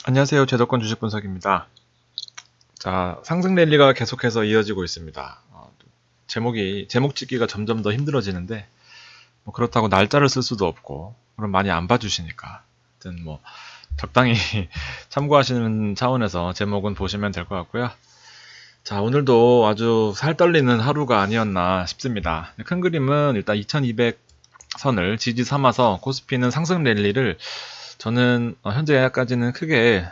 안녕하세요. 제도권 주식 분석입니다. 자, 상승 랠리가 계속해서 이어지고 있습니다. 제목 짓기가 점점 더 힘들어지는데, 뭐 그렇다고 날짜를 쓸 수도 없고, 그럼 많이 안 봐주시니까. 하여튼 뭐, 적당히 참고하시는 차원에서 제목은 보시면 될 것 같고요. 자, 오늘도 아주 살 떨리는 하루가 아니었나 싶습니다. 큰 그림은 일단 2200선을 지지 삼아서 코스피는 상승 랠리를 저는 현재까지는 크게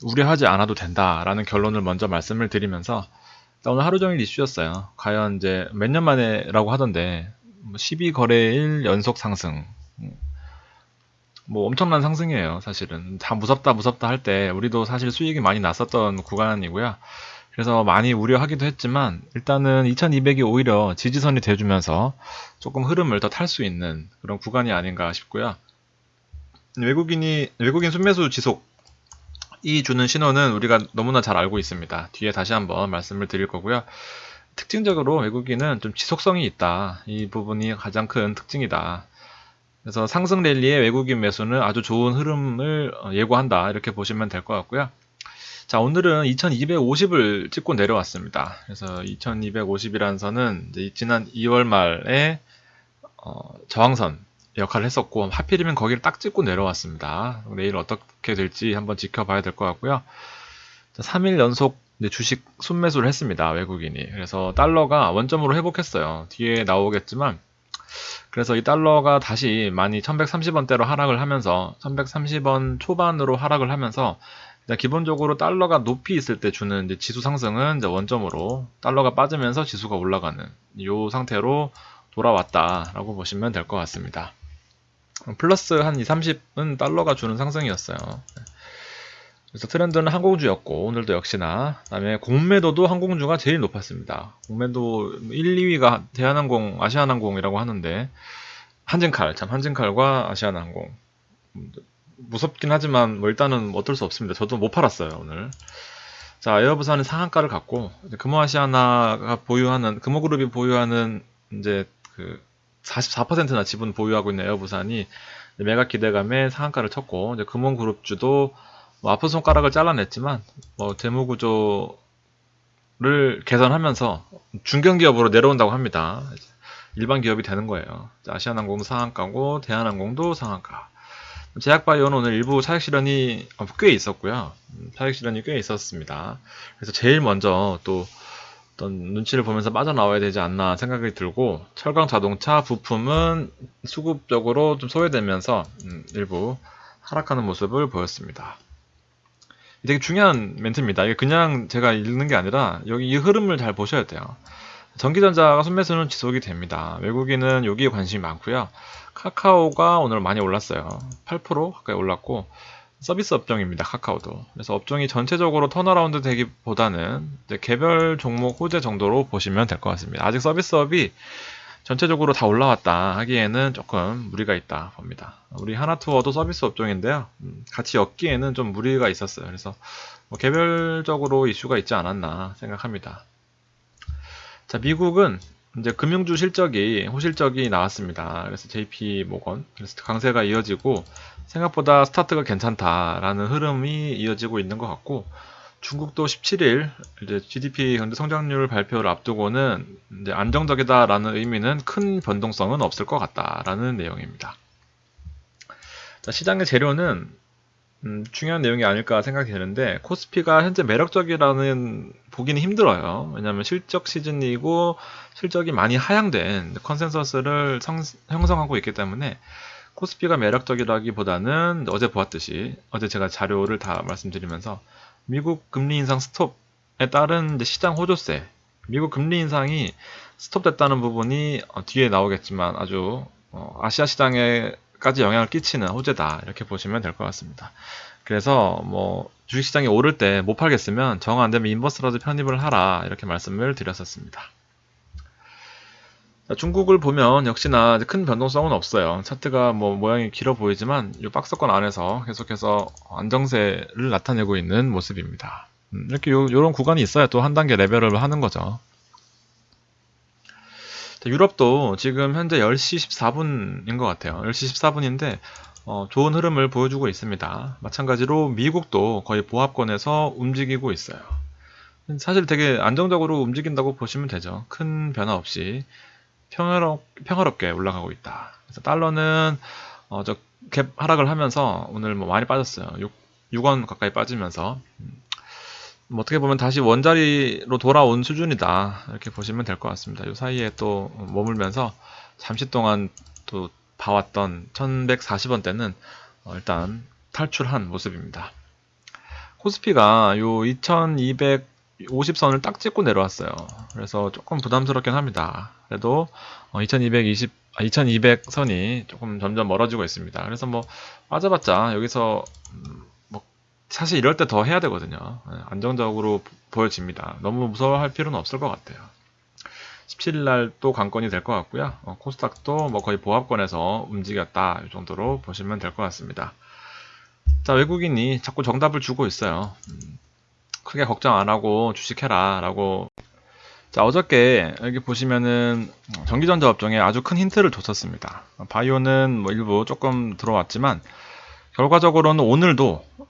우려하지 않아도 된다라는 결론을 먼저 말씀을 드리면서 오늘 하루 종일 이슈였어요. 과연 이제 몇 년 만에라고 하던데 12거래일 연속 상승, 뭐 엄청난 상승이에요. 사실은 다 무섭다 할 때 우리도 사실 수익이 많이 났었던 구간이고요. 그래서 많이 우려하기도 했지만 일단은 2200이 오히려 지지선이 돼주면서 조금 흐름을 더 탈 수 있는 그런 구간이 아닌가 싶고요. 외국인 순매수 지속이 주는 신호는 우리가 너무나 잘 알고 있습니다. 뒤에 다시 한번 말씀을 드릴 거고요. 특징적으로 외국인은 좀 지속성이 있다. 이 부분이 가장 큰 특징이다. 그래서 상승 랠리의 외국인 매수는 아주 좋은 흐름을 예고한다. 이렇게 보시면 될 것 같고요. 자, 오늘은 2250을 찍고 내려왔습니다. 그래서 2250이라는 선은 이제 지난 2월 말에 저항선 역할을 했었고, 하필이면 거기를 딱 찍고 내려왔습니다. 내일 어떻게 될지 한번 지켜봐야 될 것 같고요. 3일 연속 주식 순매수를 했습니다. 외국인이. 그래서 달러가 원점으로 회복했어요. 뒤에 나오겠지만, 그래서 이 달러가 다시 많이 1130원대로 하락을 하면서 1130원 초반으로 하락을 하면서 기본적으로 달러가 높이 있을 때 주는 이제 지수 상승은 이제 원점으로 달러가 빠지면서 지수가 올라가는 이 상태로 돌아왔다라고 보시면 될 것 같습니다. 플러스 한 2, 30은 달러가 주는 상승이었어요. 그래서 트렌드는 항공주였고 오늘도 역시나 그다음에 공매도도 항공주가 제일 높았습니다. 공매도 1, 2위가 대한항공, 아시아나항공이라고 하는데 한진칼과 아시아나항공 무섭긴 하지만 뭐 일단은 어쩔 수 없습니다. 저도 못 팔았어요 오늘. 자, 에어부산은 상한가를 갖고 금호아시아나가 보유하는 금호그룹이 보유하는 이제 그 44%나 지분 보유하고 있는 에어부산이 매각 기대감에 상한가를 쳤고 이제 금호그룹주도 뭐 아픈 손가락을 잘라냈지만 뭐 재무구조를 개선하면서 중견기업으로 내려온다고 합니다. 일반 기업이 되는 거예요. 아시아나항공 상한가고 대한항공도 상한가. 제약바이오는 오늘 일부 차익 실현이 꽤 있었고요. 차익 실현이 꽤 있었습니다. 그래서 제일 먼저 또 어떤 눈치를 보면서 빠져나와야 되지 않나 생각이 들고 철강 자동차 부품은 수급적으로 좀 소외되면서 일부 하락하는 모습을 보였습니다. 되게 중요한 멘트입니다. 이게 그냥 제가 읽는 게 아니라 여기 이 흐름을 잘 보셔야 돼요. 전기전자가 순매수는 지속이 됩니다. 외국인은 여기에 관심이 많고요. 카카오가 오늘 많이 올랐어요. 8% 가까이 올랐고 서비스 업종입니다. 카카오도. 그래서 업종이 전체적으로 턴어라운드 되기보다는 개별 종목 호재 정도로 보시면 될 것 같습니다. 아직 서비스업이 전체적으로 다 올라왔다 하기에는 조금 무리가 있다 봅니다. 우리 하나투어도 서비스 업종인데요. 같이 엮기에는 좀 무리가 있었어요. 그래서 뭐 개별적으로 이슈가 있지 않았나 생각합니다. 자, 미국은 이제 금융주 호실적이 나왔습니다. 그래서 JP 모건, 그래서 강세가 이어지고 생각보다 스타트가 괜찮다라는 흐름이 이어지고 있는 것 같고 중국도 17일 이제 GDP 경제 성장률 발표를 앞두고는 이제 안정적이다라는 의미는 큰 변동성은 없을 것 같다라는 내용입니다. 자, 시장의 재료는 중요한 내용이 아닐까 생각이 되는데 코스피가 현재 매력적이라는 보기는 힘들어요. 왜냐하면 실적 시즌이고 실적이 많이 하향된 컨센서스를 형성하고 있기 때문에 코스피가 매력적이라기보다는 어제 보았듯이 어제 제가 자료를 다 말씀드리면서 미국 금리 인상 스톱에 따른 시장 호조세, 미국 금리 인상이 스톱됐다는 부분이 뒤에 나오겠지만 아주 아시아 시장에까지 영향을 끼치는 호재다 이렇게 보시면 될 것 같습니다. 그래서 뭐 주식시장이 오를 때 못 팔겠으면 정 안되면 인버스라도 편입을 하라 이렇게 말씀을 드렸었습니다. 중국을 보면 역시나 큰 변동성은 없어요. 차트가 뭐 모양이 길어 보이지만 이 박스권 안에서 계속해서 안정세를 나타내고 있는 모습입니다. 이렇게 요런 구간이 있어야 또 한 단계 레벨을 하는 거죠. 유럽도 지금 현재 10시 14분인 것 같아요. 10시 14분인데 좋은 흐름을 보여주고 있습니다. 마찬가지로 미국도 거의 보합권에서 움직이고 있어요. 사실 되게 안정적으로 움직인다고 보시면 되죠. 큰 변화 없이 평화롭게 올라가고 있다. 그래서 달러는 갭 하락을 하면서 오늘 뭐 많이 빠졌어요. 6원 가까이 빠지면서 뭐 어떻게 보면 다시 원자리로 돌아온 수준이다, 이렇게 보시면 될 것 같습니다. 이 사이에 또 머물면서 잠시 동안 또 봐왔던 1140원대는 일단 탈출한 모습입니다. 코스피가 요 2250선을 딱 찍고 내려왔어요. 그래서 조금 부담스럽긴 합니다. 그래도 2200선이 조금 점점 멀어지고 있습니다. 그래서 뭐 빠져봤자 여기서 뭐 사실 이럴 때 더 해야 되거든요. 안정적으로 보여집니다. 너무 무서워할 필요는 없을 것 같아요. 17일날 또 관건이 될 것 같고요. 코스닥도 뭐 거의 보합권에서 움직였다, 이 정도로 보시면 될 것 같습니다. 자, 외국인이 자꾸 정답을 주고 있어요. 크게 걱정 안 하고 주식해라 라고. 자, 어저께 여기 보시면은 전기전자 업종에 아주 큰 힌트를 줬었습니다. 바이오는 뭐 일부 조금 들어왔지만 결과적으로는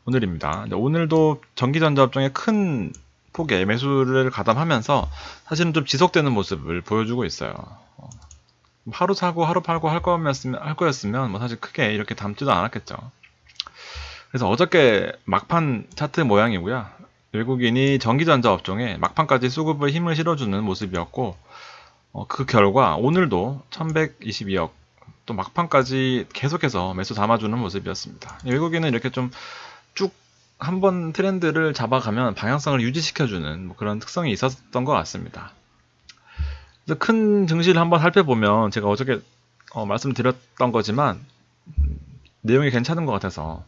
오늘입니다. 오늘도 전기전자 업종에 큰 폭의 매수를 가담하면서 사실은 좀 지속되는 모습을 보여주고 있어요. 하루 사고 하루 팔고 할 거였으면 뭐 사실 크게 이렇게 담지도 않았겠죠. 그래서 어저께 막판 차트 모양이고요. 외국인이 전기전자 업종에 막판까지 수급을 힘을 실어주는 모습이었고, 그 결과 오늘도 1122억 또 막판까지 계속해서 매수 담아주는 모습이었습니다. 외국인은 이렇게 좀 쭉 한번 트렌드를 잡아가면 방향성을 유지시켜주는 뭐 그런 특성이 있었던 것 같습니다. 그래서 큰 증시를 한번 살펴보면 제가 어저께 말씀드렸던 거지만 내용이 괜찮은 것 같아서,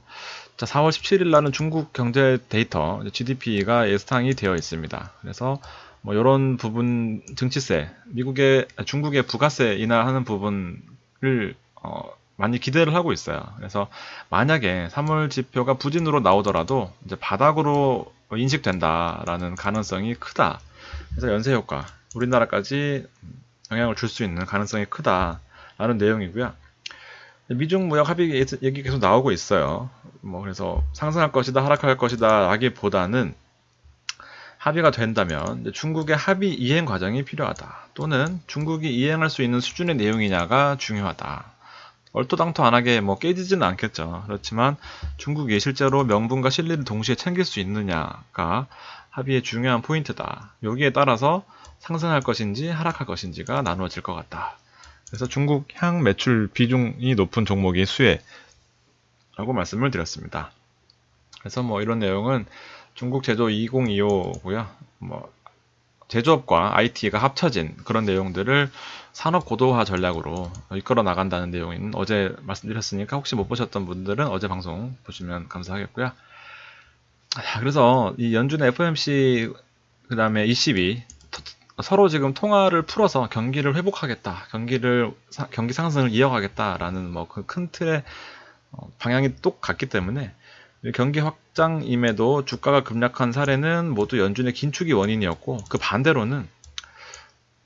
자, 4월 17일 날은 중국 경제 데이터 GDP가 예상이 되어 있습니다. 그래서 뭐 이런 부분, 증치세, 중국의 부가세 인하하는 부분을 많이 기대를 하고 있어요. 그래서 만약에 3월 지표가 부진으로 나오더라도 이제 바닥으로 인식된다라는 가능성이 크다. 그래서 연쇄 효과, 우리나라까지 영향을 줄 수 있는 가능성이 크다라는 내용이고요. 미중 무역 합의 얘기 계속 나오고 있어요. 뭐 그래서 상승할 것이다, 하락할 것이다 라기보다는 합의가 된다면 중국의 합의 이행 과정이 필요하다, 또는 중국이 이행할 수 있는 수준의 내용이냐가 중요하다. 얼토당토안하게 뭐 깨지지는 않겠죠. 그렇지만 중국이 실제로 명분과 실리를 동시에 챙길 수 있느냐가 합의의 중요한 포인트다. 여기에 따라서 상승할 것인지 하락할 것인지가 나누어질 것 같다. 그래서 중국 향 매출 비중이 높은 종목이 수혜라고 말씀을 드렸습니다. 그래서 뭐 이런 내용은 중국 제조 2025고요. 뭐 제조업과 IT가 합쳐진 그런 내용들을 산업 고도화 전략으로 이끌어 나간다는 내용인 어제 말씀드렸으니까 혹시 못 보셨던 분들은 어제 방송 보시면 감사하겠고요. 그래서 이 연준의 FOMC 그 다음에 ECB 서로 지금 통화를 풀어서 경기를 회복하겠다, 경기 상승을 이어가겠다라는 뭐 그 큰 틀의 방향이 똑같기 때문에 경기 확장임에도 주가가 급락한 사례는 모두 연준의 긴축이 원인이었고, 그 반대로는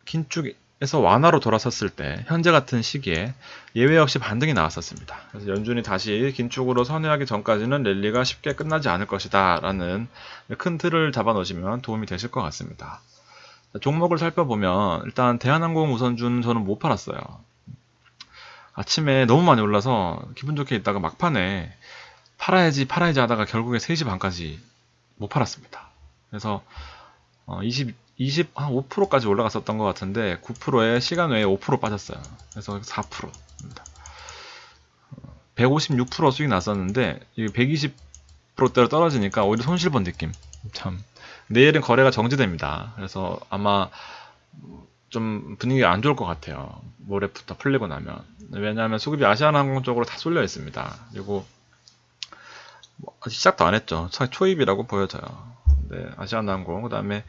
긴축에서 완화로 돌아섰을 때 현재 같은 시기에 예외 없이 반등이 나왔었습니다. 그래서 연준이 다시 긴축으로 선회하기 전까지는 랠리가 쉽게 끝나지 않을 것이다 라는 큰 틀을 잡아 놓으시면 도움이 되실 것 같습니다. 종목을 살펴보면 일단 대한항공 우선주는 저는 못 팔았어요. 아침에 너무 많이 올라서 기분 좋게 있다가 막판에 팔아야지 하다가 결국에 3시 반까지 못 팔았습니다. 그래서 한 5%까지 올라갔었던 것 같은데 9%에 시간 외에 5% 빠졌어요. 그래서 4%입니다. 156% 수익 났었는데 120%대로 떨어지니까 오히려 손실 본 느낌. 참, 내일은 거래가 정지됩니다. 그래서 아마 좀 분위기가 안 좋을 것 같아요. 모레부터 풀리고 나면. 왜냐하면 수급이 아시아나항공 쪽으로 다 쏠려 있습니다. 그리고 아직 시작도 안 했죠. 초입이라고 보여져요. 네, 아시아나항공, 그 다음에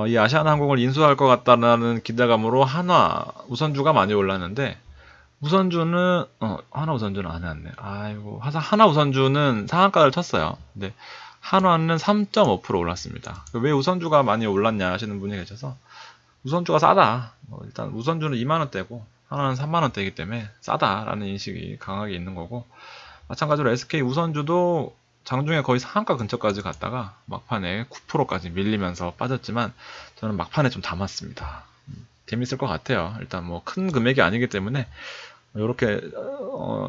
이 아시아나항공을 인수할 것 같다는 기대감으로 한화 우선주가 많이 올랐는데, 우선주는 하나 우선주는 안 해왔네. 아이고, 하나 우선주는 상한가를 쳤어요. 근데 한화는 3.5% 올랐습니다. 왜 우선주가 많이 올랐냐 하시는 분이 계셔서, 우선주가 싸다. 일단 우선주는 2만원대고 하나는 3만원대이기 때문에 싸다라는 인식이 강하게 있는 거고, 마찬가지로 SK 우선주도 장중에 거의 상한가 근처까지 갔다가 막판에 9%까지 밀리면서 빠졌지만 저는 막판에 좀 담았습니다. 재밌을 것 같아요. 일단 뭐 큰 금액이 아니기 때문에 이렇게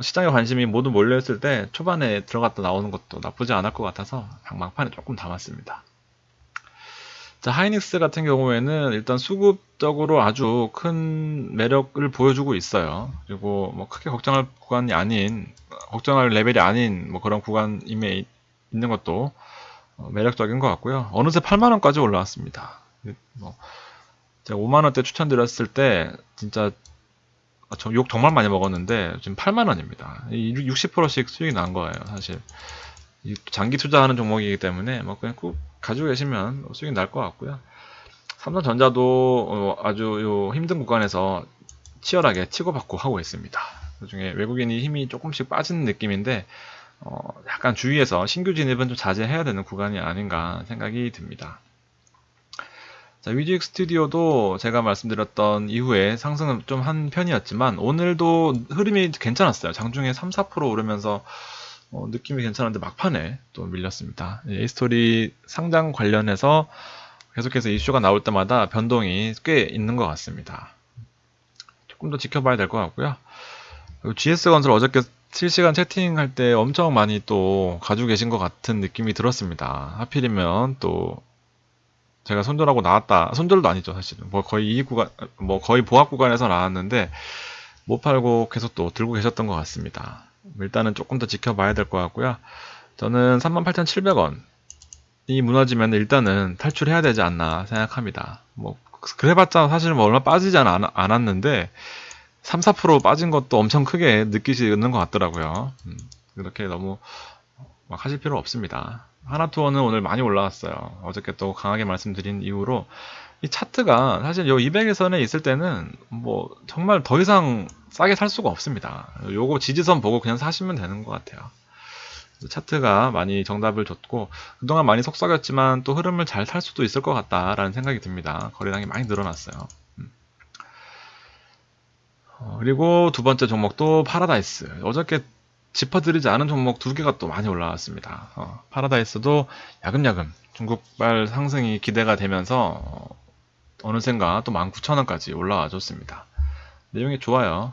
시장에 관심이 모두 몰려있을 때 초반에 들어갔다 나오는 것도 나쁘지 않을 것 같아서 막판에 조금 담았습니다. 자, 하이닉스 같은 경우에는 일단 수급적으로 아주 큰 매력을 보여주고 있어요. 그리고 뭐 크게 걱정할 구간이 아닌, 걱정할 레벨이 아닌 뭐 그런 구간임에 있는 것도 매력적인 것 같고요. 어느새 8만원까지 올라왔습니다. 뭐 제가 5만원대 추천드렸을 때 진짜 욕 정말 많이 먹었는데 지금 8만원입니다. 60%씩 수익이 난 거예요, 사실. 장기 투자하는 종목이기 때문에 뭐 그냥 꼭 가지고 계시면 수익이 날 것 같고요. 삼성전자도 아주 힘든 구간에서 치열하게 치고받고 하고 있습니다. 그중에 외국인이 힘이 조금씩 빠지는 느낌인데 약간 주위에서 신규 진입은 좀 자제해야 되는 구간이 아닌가 생각이 듭니다. 자, 뮤직 스튜디오도 제가 말씀드렸던 이후에 상승은 좀 한 편이었지만 오늘도 흐름이 괜찮았어요. 장중에 3-4% 오르면서 느낌이 괜찮은데 막판에 또 밀렸습니다. 에이스토리 상장 관련해서 계속해서 이슈가 나올 때마다 변동이 꽤 있는 것 같습니다. 조금 더 지켜봐야 될 것 같고요. GS건설 어저께 실시간 채팅할 때 엄청 많이 또 가지고 계신 것 같은 느낌이 들었습니다. 하필이면 또 제가 손절하고 나왔다. 손절도 아니죠, 사실은. 뭐 거의 이익 구간, 뭐 거의 보합 구간에서 나왔는데 못 팔고 계속 또 들고 계셨던 것 같습니다. 일단은 조금 더 지켜봐야 될 것 같고요. 저는 38,700원이 무너지면 일단은 탈출해야 되지 않나 생각합니다. 뭐 그래봤자 사실 뭐 얼마 빠지지 않았는데 3-4% 빠진 것도 엄청 크게 느끼시는 것 같더라고요. 그렇게 너무 막 하실 필요 없습니다. 하나투어는 오늘 많이 올라왔어요. 어저께 또 강하게 말씀드린 이후로 이 차트가 사실 요 200일선에 있을 때는 뭐 정말 더 이상 싸게 살 수가 없습니다. 요거 지지선 보고 그냥 사시면 되는 것 같아요. 차트가 많이 정답을 줬고 그동안 많이 속삭였지만 또 흐름을 잘 탈 수도 있을 것 같다라는 생각이 듭니다. 거래량이 많이 늘어났어요. 그리고 두 번째 종목도 파라다이스. 어저께 짚어드리지 않은 종목 두 개가 또 많이 올라왔습니다. 파라다이스도 야금야금 중국발 상승이 기대가 되면서 어느샌가 또 19,000원까지 올라와 줬습니다. 내용이 좋아요.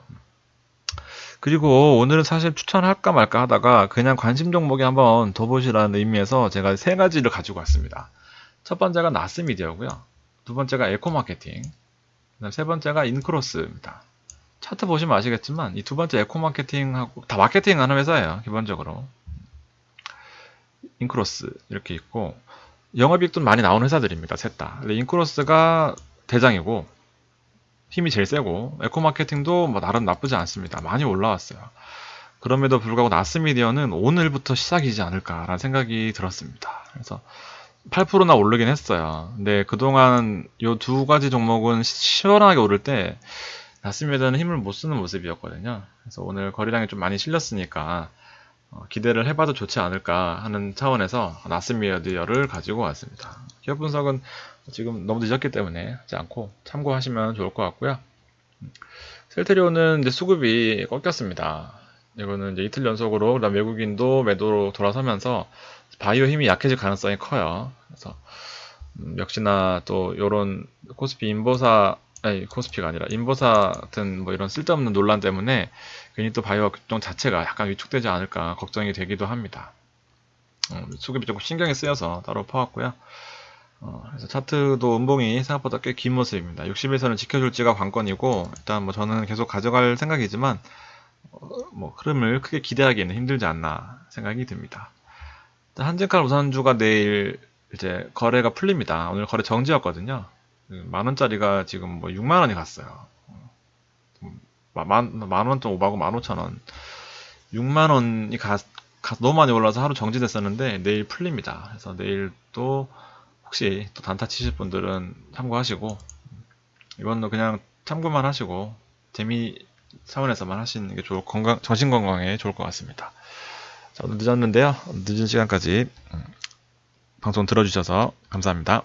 그리고 오늘은 사실 추천할까 말까 하다가 그냥 관심 종목에 한번 더 보시라는 의미에서 제가 세 가지를 가지고 왔습니다. 첫 번째가 나스미디어고요. 두 번째가 에코마케팅, 그다음 세 번째가 인크로스입니다. 차트 보시면 아시겠지만 이 두 번째 에코마케팅하고 다 마케팅 하는 회사예요. 기본적으로 인크로스 이렇게 있고 영업이익도 많이 나오는 회사들입니다. 셋 다. 근데 인크로스가 대장이고 힘이 제일 세고 에코마케팅도 뭐 나름 나쁘지 않습니다. 많이 올라왔어요. 그럼에도 불구하고 나스미디어는 오늘부터 시작이지 않을까라는 생각이 들었습니다. 그래서 8%나 오르긴 했어요. 근데 그동안 이 두 가지 종목은 시원하게 오를 때 나스미디어는 힘을 못 쓰는 모습이었거든요. 그래서 오늘 거래량이 좀 많이 실렸으니까 기대를 해봐도 좋지 않을까 하는 차원에서 나스미디어를 가지고 왔습니다. 기업 분석은 지금 너무 늦었기 때문에 하지 않고 참고하시면 좋을 것 같고요. 셀테리온은 이제 수급이 꺾였습니다. 이거는 이제 이틀 연속으로 그다음 외국인도 매도로 돌아서면서 바이오 힘이 약해질 가능성이 커요. 그래서 역시나 또 이런 코스피 인보사 아니 코스피가 아니라 인보사 같은 뭐 이런 쓸데없는 논란 때문에 괜히 또 바이오 업종 자체가 약간 위축되지 않을까 걱정이 되기도 합니다. 수급이 조금 신경이 쓰여서 따로 퍼왔고요. 그래서 차트도 음봉이 생각보다 꽤 긴 모습입니다. 60일선을 지켜줄지가 관건이고 일단 뭐 저는 계속 가져갈 생각이지만 뭐 흐름을 크게 기대하기에는 힘들지 않나 생각이 듭니다. 한진칼 우선주가 내일 이제 거래가 풀립니다. 오늘 거래 정지였거든요. 만원짜리가 지금 뭐 6만원이 갔어요. 만원 좀 오바고 15,000원. 6만원이 너무 많이 올라서 하루 정지됐었는데 내일 풀립니다. 그래서 내일 또 혹시 또 단타 치실 분들은 참고하시고 이건 그냥 참고만 하시고 재미 차원에서만 하시는 게 정신 건강에 좋을 것 같습니다. 자, 오늘 늦었는데요. 늦은 시간까지 방송 들어주셔서 감사합니다.